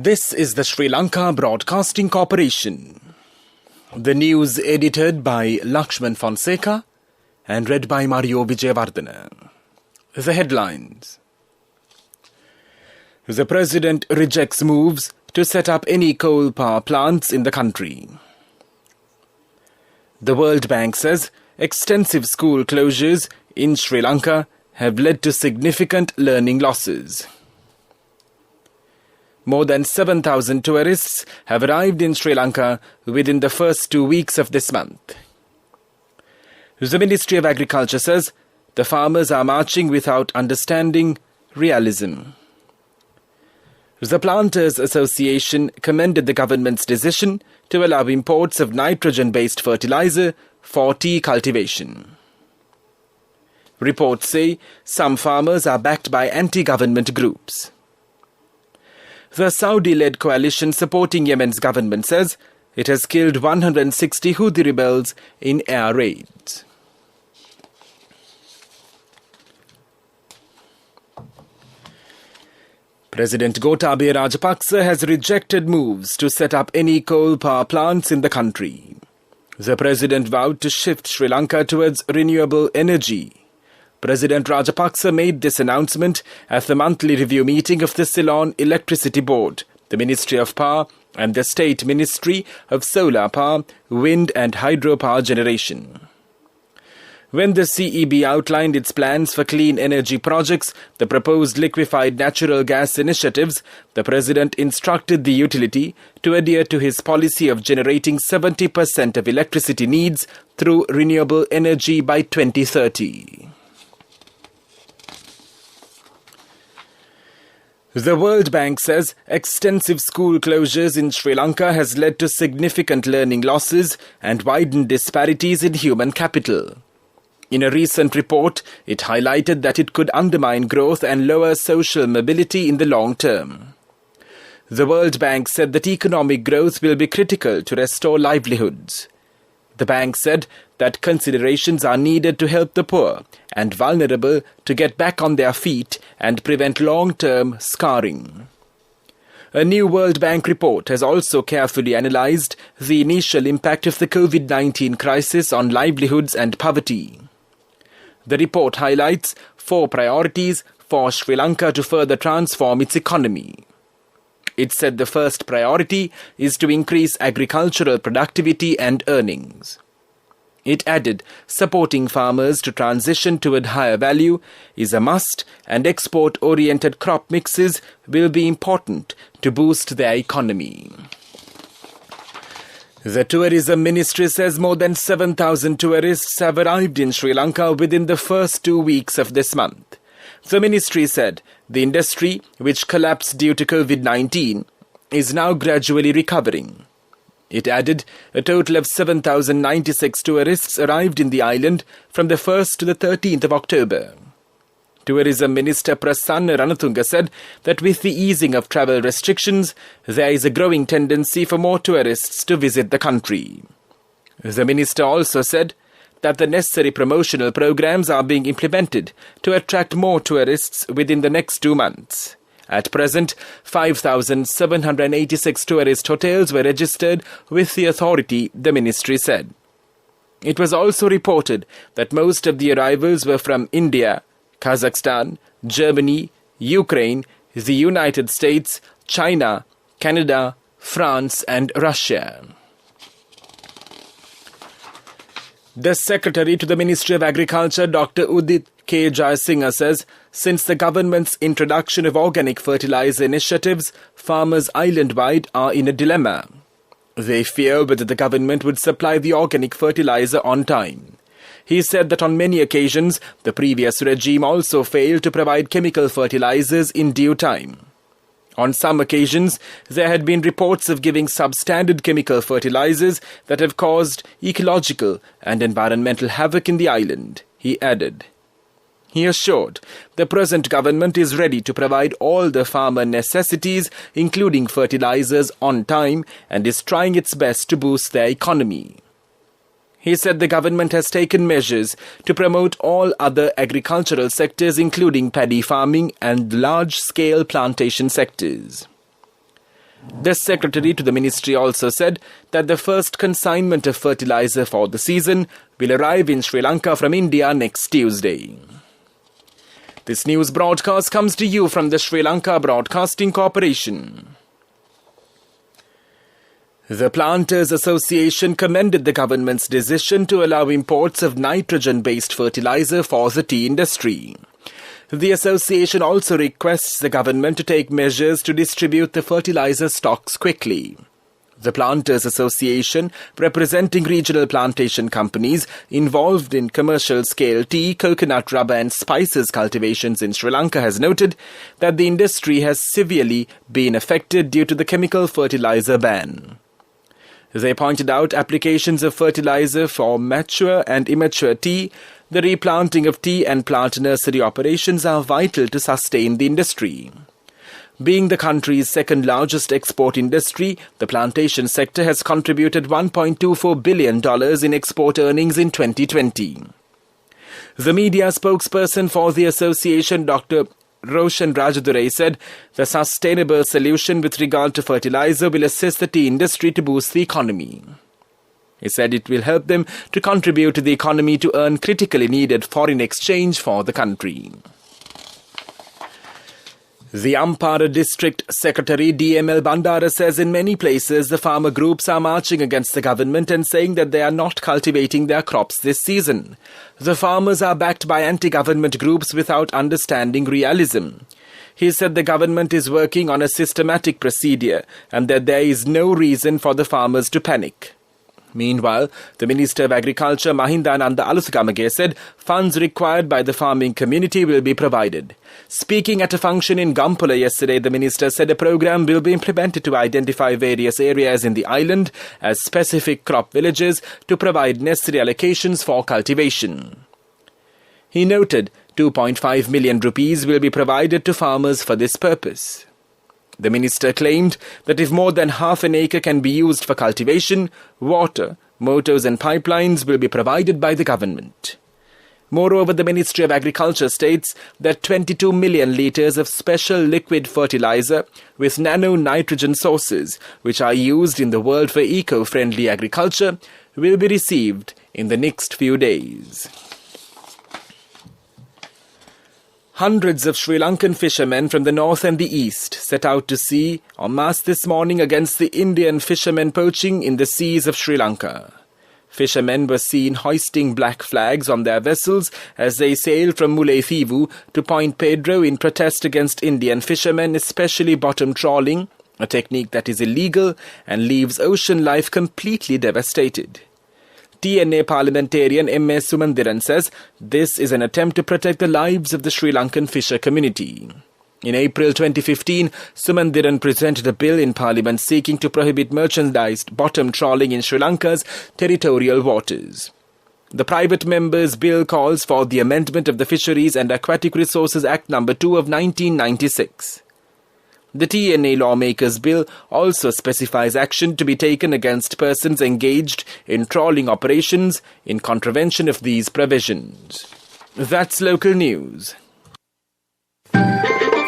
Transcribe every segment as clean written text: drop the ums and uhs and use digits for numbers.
This is the Sri Lanka Broadcasting Corporation. The news edited by Lakshman Fonseca and read by Mario Vijayawardena. The headlines. The President rejects moves to set up any coal power plants in the country. The World Bank says extensive school closures in Sri Lanka have led to significant learning losses. More than 7,000 tourists have arrived in Sri Lanka within the first 2 weeks of this month. The Ministry of Agriculture says the farmers are marching without understanding realism. The Planters Association commended the government's decision to allow imports of nitrogen-based fertilizer for tea cultivation. Reports say some farmers are backed by anti-government groups. The Saudi-led coalition supporting Yemen's government says it has killed 160 Houthi rebels in air raids. President Gotabaya Rajapaksa has rejected moves to set up any coal power plants in the country. The president vowed to shift Sri Lanka towards renewable energy. President Rajapaksa made this announcement at the monthly review meeting of the Ceylon Electricity Board, the Ministry of Power and the State Ministry of Solar Power, Wind and Hydropower Generation. When the CEB outlined its plans for clean energy projects, the proposed liquefied natural gas initiatives, the President instructed the utility to adhere to his policy of generating 70% of electricity needs through renewable energy by 2030. The World Bank says extensive school closures in Sri Lanka has led to significant learning losses and widened disparities in human capital. In a recent report, it highlighted that it could undermine growth and lower social mobility in the long term. The World Bank said that economic growth will be critical to restore livelihoods. The bank said that considerations are needed to help the poor and vulnerable to get back on their feet and prevent long-term scarring. A new World Bank report has also carefully analyzed the initial impact of the COVID-19 crisis on livelihoods and poverty. The report highlights 4 priorities for Sri Lanka to further transform its economy. It said the first priority is to increase agricultural productivity and earnings. It added supporting farmers to transition toward higher value is a must, and export-oriented crop mixes will be important to boost their economy. The Tourism Ministry says more than 7,000 tourists have arrived in Sri Lanka within the first 2 weeks of this month. The ministry said the industry, which collapsed due to COVID-19, is now gradually recovering. It added a total of 7,096 tourists arrived in the island from the 1st to the 13th of October. Tourism Minister Prasanna Ranatunga said that with the easing of travel restrictions, there is a growing tendency for more tourists to visit the country. The minister also said that the necessary promotional programs are being implemented to attract more tourists within the next 2 months. At present, 5,786 tourist hotels were registered with the authority, the ministry said. It was also reported that most of the arrivals were from India, Kazakhstan, Germany, Ukraine, the United States, China, Canada, France and Russia. The Secretary to the Ministry of Agriculture, Dr. Udit K. Jayasinghe, says since the government's introduction of organic fertilizer initiatives, farmers island-wide are in a dilemma. They fear whether the government would supply the organic fertilizer on time. He said that on many occasions, the previous regime also failed to provide chemical fertilizers in due time. On some occasions, there had been reports of giving substandard chemical fertilizers that have caused ecological and environmental havoc in the island, he added. He assured the present government is ready to provide all the farmer necessities, including fertilizers, on time and is trying its best to boost their economy. He said the government has taken measures to promote all other agricultural sectors, including paddy farming and large-scale plantation sectors. The secretary to the ministry also said that the first consignment of fertilizer for the season will arrive in Sri Lanka from India next Tuesday. This news broadcast comes to you from the Sri Lanka Broadcasting Corporation. The Planters Association commended the government's decision to allow imports of nitrogen-based fertilizer for the tea industry. The association also requests the government to take measures to distribute the fertilizer stocks quickly. The Planters Association, representing regional plantation companies involved in commercial-scale tea, coconut, rubber and spices cultivations in Sri Lanka, has noted that the industry has severely been affected due to the chemical fertilizer ban. They pointed out applications of fertilizer for mature and immature tea, the replanting of tea and plant nursery operations are vital to sustain the industry. Being the country's second largest export industry, the plantation sector has contributed $1.24 billion in export earnings in 2020. The media spokesperson for the association, Dr. Roshan Rajadurai, said the sustainable solution with regard to fertilizer will assist the tea industry to boost the economy. He said it will help them to contribute to the economy to earn critically needed foreign exchange for the country. The Ampara District Secretary DML Bandara says in many places the farmer groups are marching against the government and saying that they are not cultivating their crops this season. The farmers are backed by anti-government groups without understanding realism. He said the government is working on a systematic procedure and that there is no reason for the farmers to panic. Meanwhile, the Minister of Agriculture Mahindananda Aluthgamage said funds required by the farming community will be provided. Speaking at a function in Gampola yesterday, the minister said a program will be implemented to identify various areas in the island as specific crop villages to provide necessary allocations for cultivation. He noted 2.5 million rupees will be provided to farmers for this purpose. The minister claimed that if more than half an acre can be used for cultivation, water, motors and pipelines will be provided by the government. Moreover, the Ministry of Agriculture states that 22 million litres of special liquid fertilizer with nano-nitrogen sources, which are used in the world for eco-friendly agriculture, will be received in the next few days. Hundreds of Sri Lankan fishermen from the north and the east set out to sea en masse this morning against the Indian fishermen poaching in the seas of Sri Lanka. Fishermen were seen hoisting black flags on their vessels as they sailed from Mullaitivu to Point Pedro in protest against Indian fishermen, especially bottom trawling, a technique that is illegal and leaves ocean life completely devastated. TNA parliamentarian M.A. Sumandiran says this is an attempt to protect the lives of the Sri Lankan fisher community. In April 2015, Sumandiran presented a bill in Parliament seeking to prohibit merchandised bottom trawling in Sri Lanka's territorial waters. The private member's bill calls for the amendment of the Fisheries and Aquatic Resources Act No. 2 of 1996. The TNA lawmakers' bill also specifies action to be taken against persons engaged in trawling operations in contravention of these provisions. That's local news.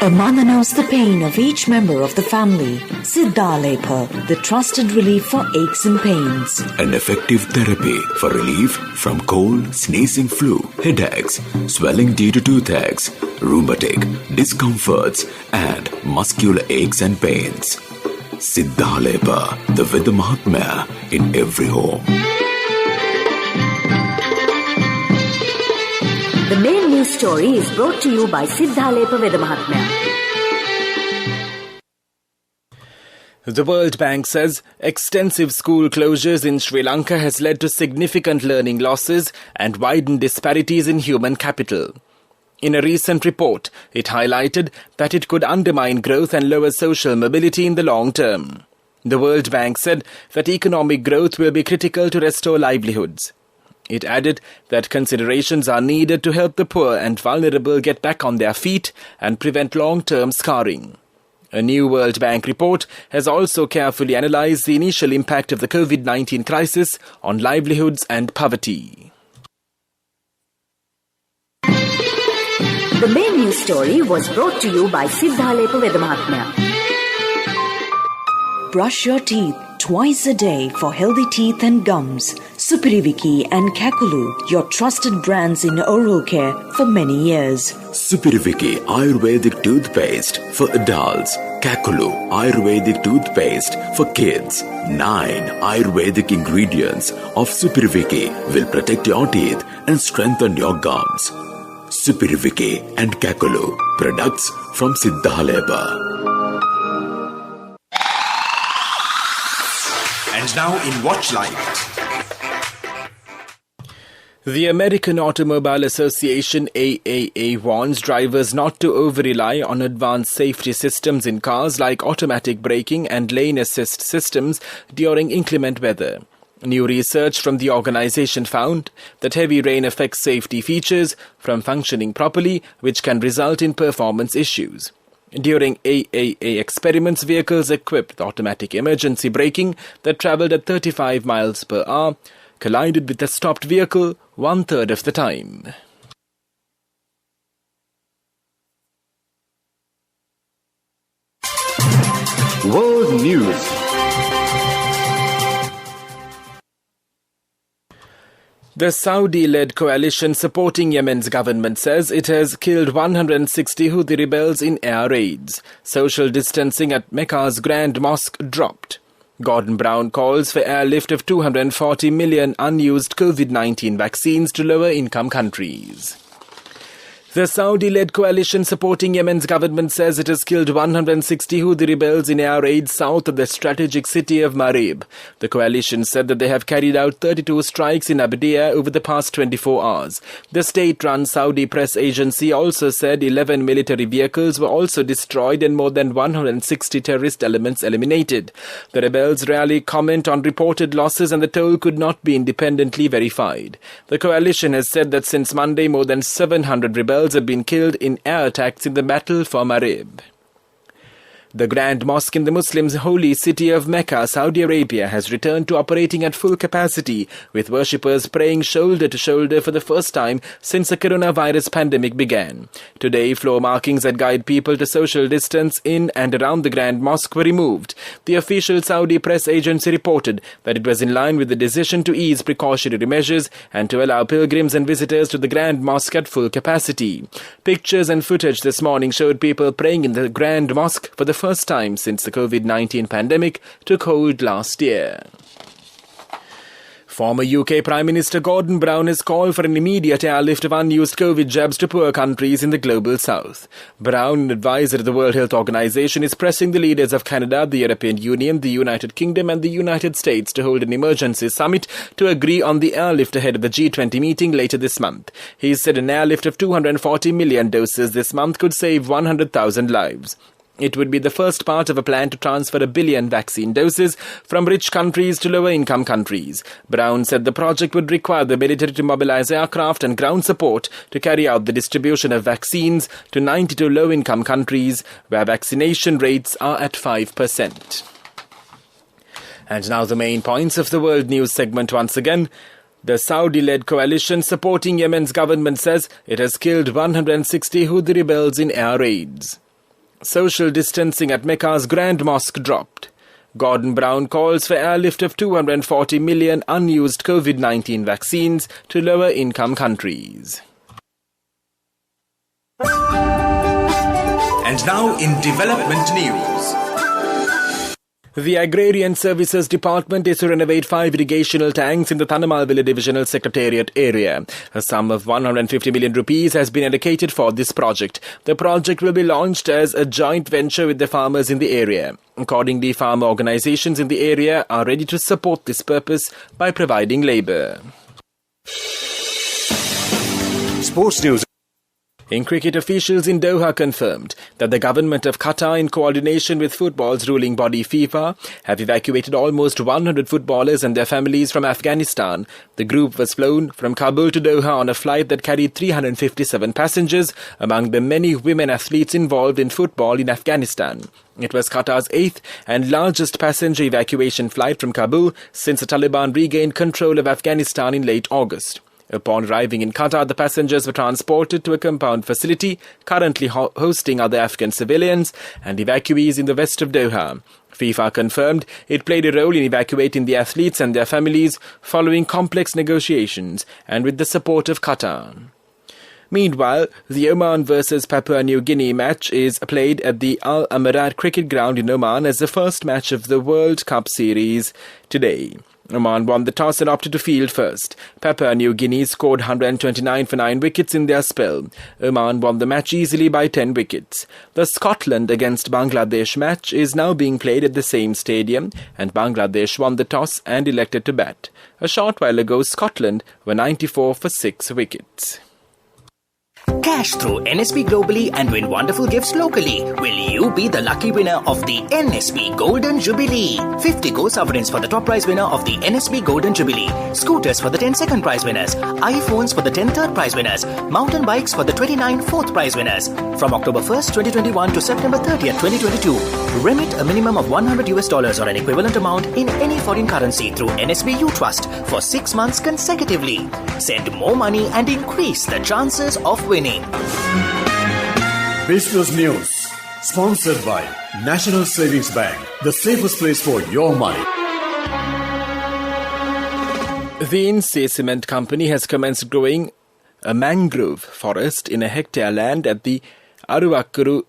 A mother knows the pain of each member of the family. Siddhalepa, the trusted relief for aches and pains. An effective therapy for relief from cold, sneezing, flu, headaches, swelling due to toothaches, rheumatic, discomforts, and muscular aches and pains. Siddhalepa, the Veda Mahatmya in every home. The main news story is brought to you by Siddhalepa Veda Mahatmya. The World Bank says extensive school closures in Sri Lanka has led to significant learning losses and widened disparities in human capital. In a recent report, it highlighted that it could undermine growth and lower social mobility in the long term. The World Bank said that economic growth will be critical to restore livelihoods. It added that considerations are needed to help the poor and vulnerable get back on their feet and prevent long-term scarring. A new World Bank report has also carefully analysed the initial impact of the COVID-19 crisis on livelihoods and poverty. The main news story was brought to you by Siddhalepa Veda Mahatmya. Brush your teeth twice a day for healthy teeth and gums. Supiriviki and Kakulu, your trusted brands in oral care for many years. Supiriviki Ayurvedic toothpaste for adults. Kakulu Ayurvedic toothpaste for kids. 9 Ayurvedic ingredients of Supiriviki will protect your teeth and strengthen your gums. Supiriviki and Kakulu, products from Siddhaleba. And now in Watch Light. The American Automobile Association AAA warns drivers not to over-rely on advanced safety systems in cars like automatic braking and lane assist systems during inclement weather. New research from the organization found that heavy rain affects safety features from functioning properly, which can result in performance issues. During AAA experiments, vehicles equipped with automatic emergency braking that travelled at 35 miles per hour collided with a stopped vehicle 1/3 of the time. World News. The Saudi-led coalition supporting Yemen's government says it has killed 160 Houthi rebels in air raids. Social distancing at Mecca's Grand Mosque dropped. Gordon Brown calls for airlift of 240 million unused COVID-19 vaccines to lower-income countries. The Saudi-led coalition supporting Yemen's government says it has killed 160 Houthi rebels in air raids south of the strategic city of Marib. The coalition said that they have carried out 32 strikes in Abdiya over the past 24 hours. The state-run Saudi press agency also said 11 military vehicles were also destroyed and more than 160 terrorist elements eliminated. The rebels rarely comment on reported losses and the toll could not be independently verified. The coalition has said that since Monday more than 700 rebels have been killed in air attacks in the battle for Marib. The Grand Mosque in the Muslims' holy city of Mecca, Saudi Arabia, has returned to operating at full capacity, with worshippers praying shoulder to shoulder for the first time since the coronavirus pandemic began. Today, floor markings that guide people to social distance in and around the Grand Mosque were removed. The official Saudi press agency reported that it was in line with the decision to ease precautionary measures and to allow pilgrims and visitors to the Grand Mosque at full capacity. Pictures and footage this morning showed people praying in the Grand Mosque for the first time since the COVID-19 pandemic took hold last year. Former UK Prime Minister Gordon Brown has called for an immediate airlift of unused COVID jabs to poor countries in the global south. Brown, an advisor to the World Health Organization, is pressing the leaders of Canada, the European Union, the United Kingdom and the United States to hold an emergency summit to agree on the airlift ahead of the G20 meeting later this month. He said an airlift of 240 million doses this month could save 100,000 lives. It would be the first part of a plan to transfer 1 billion vaccine doses from rich countries to lower-income countries. Brown said the project would require the military to mobilize aircraft and ground support to carry out the distribution of vaccines to 92 low-income countries where vaccination rates are at 5%. And now the main points of the World News segment once again. The Saudi-led coalition supporting Yemen's government says it has killed 160 Houthi rebels in air raids. Social distancing at Mecca's Grand Mosque dropped. Gordon Brown calls for airlift of 240 million unused COVID-19 vaccines to lower-income countries. And now in development news. The Agrarian Services Department is to renovate 5 irrigational tanks in the Thanamalville Divisional Secretariat area. A sum of 150 million rupees has been allocated for this project. The project will be launched as a joint venture with the farmers in the area. Accordingly, farmer organizations in the area are ready to support this purpose by providing labour. Sports news. In cricket, officials in Doha confirmed that the government of Qatar, in coordination with football's ruling body FIFA, have evacuated almost 100 footballers and their families from Afghanistan. The group was flown from Kabul to Doha on a flight that carried 357 passengers, among them many women athletes involved in football in Afghanistan. It was Qatar's 8th and largest passenger evacuation flight from Kabul since the Taliban regained control of Afghanistan in late August. Upon arriving in Qatar, the passengers were transported to a compound facility currently hosting other Afghan civilians and evacuees in the west of Doha. FIFA confirmed it played a role in evacuating the athletes and their families following complex negotiations and with the support of Qatar. Meanwhile, the Oman vs Papua New Guinea match is played at the Al Amarat cricket ground in Oman as the first match of the World Cup series today. Oman won the toss and opted to field first. Papua New Guinea scored 129 for 9 wickets in their spell. Oman won the match easily by 10 wickets. The Scotland against Bangladesh match is now being played at the same stadium, and Bangladesh won the toss and elected to bat. A short while ago, Scotland were 94 for 6 wickets. Cash through NSB globally and win wonderful gifts locally. Will you be the lucky winner of the NSB Golden Jubilee? 50 gold sovereigns for the top prize winner of the NSB Golden Jubilee. Scooters for the 10 second prize winners. iPhones for the 10 third prize winners. Mountain bikes for the 29 fourth prize winners. From October 1st, 2021 to September 30th, 2022. Remit a minimum of $100 or an equivalent amount in any foreign currency through NSB U-Trust for 6 months consecutively. Send more money and increase the chances of winning. Business News, sponsored by National Savings Bank, the safest place for your money. The Ince Cement Company has commenced growing a mangrove forest in a hectare land at the Aruvakkuru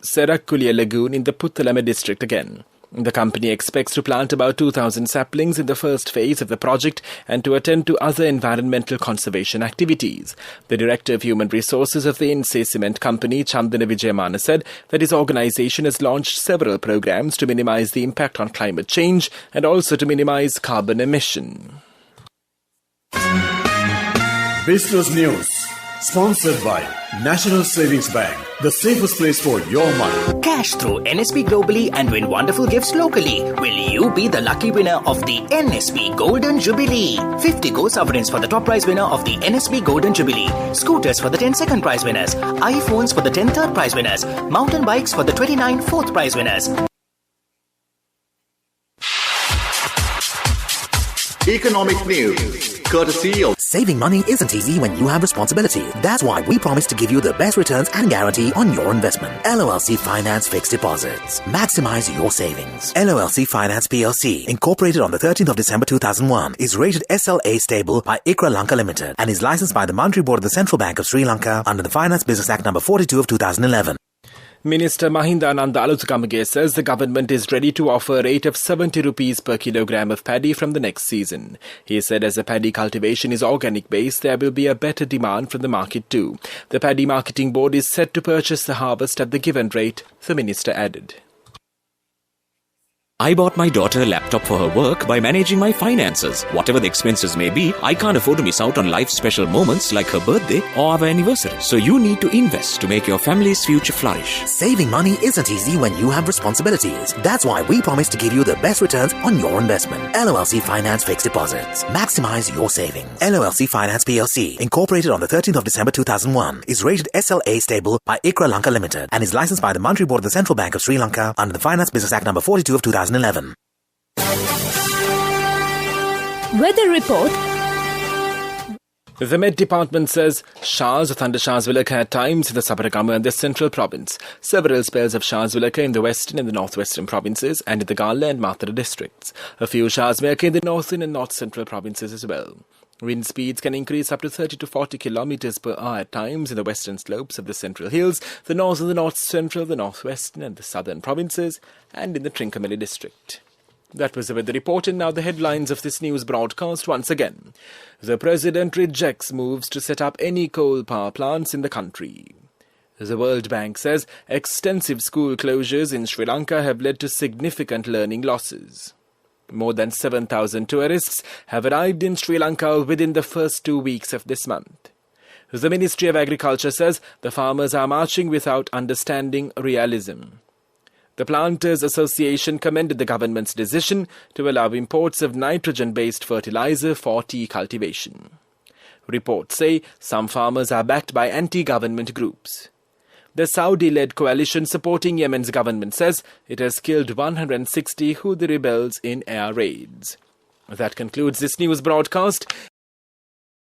Serakulia Lagoon in the Puthalama district again. The company expects to plant about 2,000 saplings in the first phase of the project and to attend to other environmental conservation activities. The Director of Human Resources of the Ince Cement Company, Chandana Vijayamana, said that his organisation has launched several programs to minimise the impact on climate change and also to minimise carbon emission. Business News, sponsored by National Savings Bank, the safest place for your money. Cash through NSB globally and win wonderful gifts locally. Will you be the lucky winner of the NSB Golden Jubilee? 50 gold sovereigns for the top prize winner of the NSB Golden Jubilee. Scooters for the 10 second prize winners. iPhones for the 10 third prize winners. Mountain bikes for the 29 fourth prize winners. Economic news, courtesy of Saving money isn't easy when you have responsibility. That's why we promise to give you the best returns and guarantee on your investment. LOLC Finance Fixed Deposits. Maximize your savings. LOLC Finance PLC, incorporated on the 13th of December 2001, is rated SLA stable by ICRA Lanka Limited and is licensed by the Monetary Board of the Central Bank of Sri Lanka under the Finance Business Act number 42 of 2011. Minister Mahinda Ananda Aluthkamage says the government is ready to offer a rate of 70 rupees per kilogram of paddy from the next season. He said as the paddy cultivation is organic based, there will be a better demand from the market too. The Paddy Marketing Board is set to purchase the harvest at the given rate, the minister added. I bought my daughter a laptop for her work by managing my finances. Whatever the expenses may be, I can't afford to miss out on life's special moments like her birthday or our anniversary. So you need to invest to make your family's future flourish. Saving money isn't easy when you have responsibilities. That's why we promise to give you the best returns on your investment. LOLC Finance Fixed Deposits. Maximize your savings. LOLC Finance PLC, incorporated on the 13th of December 2001, is rated SLA stable by ICRA Lanka Limited and is licensed by the Monetary Board of the Central Bank of Sri Lanka under the Finance Business Act number 42 of 2011. Weather report. The Met Department says showers or thunder showers will occur at times in the Sabaragamu and the Central Province. Several spells of showers will occur in the Western and the Northwestern Provinces and in the Gala and Mathura districts. A few showers may occur in the Northern and North Central Provinces as well. Wind speeds can increase up to 30 to 40 kilometers per hour at times in the western slopes of the Central Hills, the North and the North Central, the Northwestern and the Southern Provinces, and in the Trincomalee district. That was the weather report, and now the headlines of this news broadcast once again. The President rejects moves to set up any coal power plants in the country. The World Bank says extensive school closures in Sri Lanka have led to significant learning losses. More than 7,000 tourists have arrived in Sri Lanka within the first 2 weeks of this month. The Ministry of Agriculture says the farmers are marching without understanding realism. The Planters Association commended the government's decision to allow imports of nitrogen-based fertilizer for tea cultivation. Reports say some farmers are backed by anti-government groups. The Saudi-led coalition supporting Yemen's government says it has killed 160 Houthi rebels in air raids. That concludes this news broadcast.